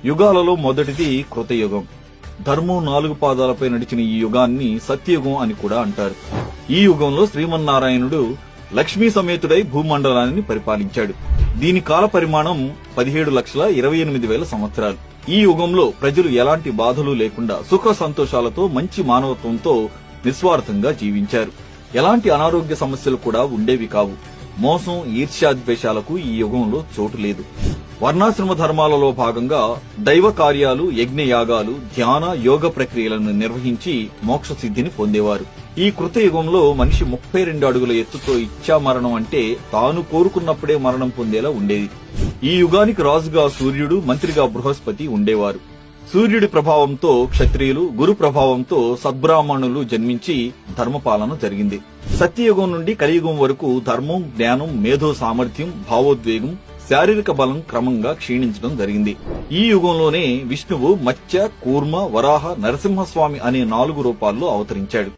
యుగాలలో మొదటిది కృతయుగం. ధర్మం 4 పాదాలపై నడిచిన ఈ యుగాన్ని సత్యయుగం అని కూడా అంటారు. ఈ యుగంలో శ్రీమన్నారాయణుడు లక్ష్మీ సమేతుడై భూమండలాన్ని పరిపాలించాడు. దీని కాల పరిమాణం 17,28,000 సంవత్సరాలు. ఈ యుగంలో ప్రజలు ఎలాంటి బాధలు లేకుండా సుఖ సంతోషాలతో మంచి మానవత్వంతో నిస్వార్థంగా జీవించారు. ఎలాంటి అనారోగ్య సమస్యలు కూడా ఉండేవి కావు. మోసం, ఈర్ష్యాద్వేషాలకు ఈ యుగంలో చోటు లేదు. వర్ణాశ్రమ ధర్మాలలో భాగంగా దైవ కార్యాలు, యజ్ఞయాగాలు, ధ్యాన, యోగ ప్రక్రియలను నిర్వహించి మోక్ష సిద్ధిని పొందేవారు. ఈ కృతయుగంలో మనిషి 32 అడుగుల ఎత్తుతో ఇచ్చా మరణం అంటే తాను కోరుకున్నప్పుడే మరణం పొందేలా ఉండేది. ఈ యుగానికి రాజుగా సూర్యుడు, మంత్రిగా బృహస్పతి ఉండేవారు. సూర్యుడి ప్రభావంతో క్షత్రియులు, గురు ప్రభావంతో సద్బ్రాహ్మణులు జన్మించి ధర్మపాలన జరిగింది. సత్యయుగం నుండి కలియుగం వరకు ధర్మం, జ్ఞానం, మేధో సామర్థ్యం, భావోద్వేగం, శారీరక బలం క్రమంగా క్షీణించడం జరిగింది. ఈ యుగంలోనే విష్ణువు మత్స్య, కూర్మ, వరాహ, నరసింహస్వామి అనే 4 రూపాల్లో అవతరించాడు.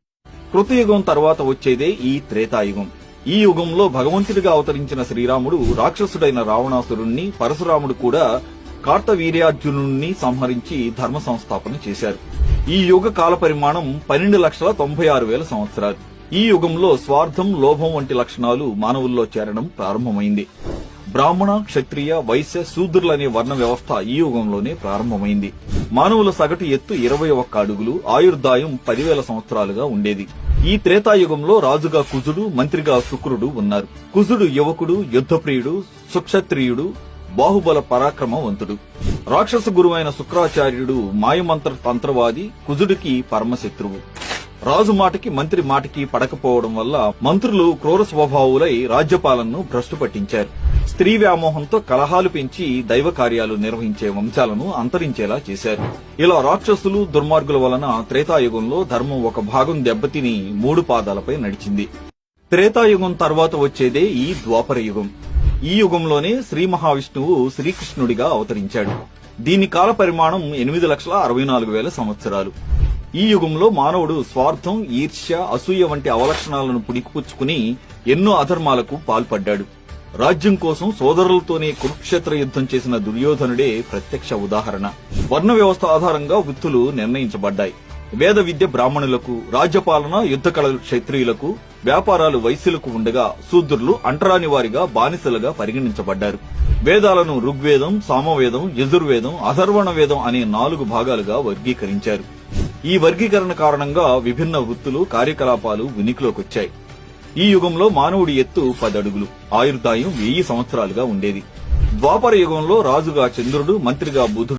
కృతయుగం తర్వాత వచ్చేదే ఈ త్రేతాయుగం. ఈ యుగంలో భగవంతుడిగా అవతరించిన శ్రీరాముడు రాక్షసుడైన రావణాసురుణ్ణి, పరశురాముడు కూడా కార్తవీర్యార్జునుణ్ణి సంహరించి ధర్మ సంస్థాపన చేశారు. ఈ యుగ కాల పరిమాణం 12,96,000 సంవత్సరాలు. ఈ యుగంలో స్వార్థం, లోభం వంటి లక్షణాలు మానవుల్లో చేరడం ప్రారంభమైంది. బ్రాహ్మణ, క్షత్రియ, వైశ్య, శూద్రులనే వర్ణ వ్యవస్థ ఈ యుగంలోనే ప్రారంభమైంది. మానవుల సగటు ఎత్తు 21 అడుగులు, ఆయుర్దాయం 10,000 సంవత్సరాలుగా ఉండేది. ఈ త్రేతాయుగంలో రాజుగా కుజుడు, మంత్రిగా శుక్రుడు ఉన్నారు. కుజుడు యువకుడు, యుద్ధప్రియుడు, సుక్షత్రియుడు, బాహుబల పరాక్రమవంతుడు. రాక్షస గురువైన శుక్రాచార్యుడు మాయమంత్ర తంత్రవాది, కుజుడికి పరమశత్రువు. రాజు మాటకి, మంత్రి మాటకి పడకపోవడం వల్ల మంత్రులు క్రూర స్వభావులై రాజ్యపాలనను భ్రష్టు పట్టించారు. స్త్రీ వ్యామోహంతో కలహాలు పెంచి దైవ కార్యాలు నిర్వహించే వంశాలను అంతరించేలా చేశారు. ఇలా రాక్షసులు, దుర్మార్గుల వలన త్రేతాయుగంలో ధర్మం ఒక భాగం దెబ్బతిని 3 పాదాలపై నడిచింది. త్రేతాయుగం తర్వాత వచ్చేదే ఈ ద్వాపర యుగం. ఈ యుగంలోనే శ్రీ మహావిష్ణువు శ్రీకృష్ణుడిగా అవతరించాడు. దీని కాల పరిమాణం 8,64,000 సంవత్సరాలు. ఈ యుగంలో మానవుడు స్వార్థం, ఈర్ష్య, అసూయ వంటి అవలక్షణాలను పుడికిపుచ్చుకుని ఎన్నో అధర్మాలకు పాల్పడ్డాడు. రాజ్యం కోసం సోదరులతోనే కురుక్షేత్ర యుద్ధం చేసిన దుర్యోధనుడే ప్రత్యక్ష ఉదాహరణ. వర్ణ వ్యవస్థ ఆధారంగా వృత్తులు నిర్ణయించబడ్డాయి. వేద విద్య బ్రాహ్మణులకు, రాజ్యపాలన, యుద్ధ కళలు క్షత్రియులకు, వ్యాపారాలు వైశ్యులకు ఉండగా శూద్రులు అంటరాని వారిగా బానిసలుగా పరిగణించబడ్డారు. వేదాలను ఋగ్వేదం, సామవేదం, యజుర్వేదం, అథర్వణ వేదం అనే 4 భాగాలుగా వర్గీకరించారు. ఈ వర్గీకరణ కారణంగా విభిన్న వృత్తులు, కార్యకలాపాలు ఉనికిలోకొచ్చాయి. ఈ యుగంలో మానవుడి ఎత్తు 10 అడుగులు, ఆయుర్దాయం 1000 సంవత్సరాలుగా ఉండేది. ద్వాపర యుగంలో రాజుగా చంద్రుడు, మంత్రిగా బుధుడు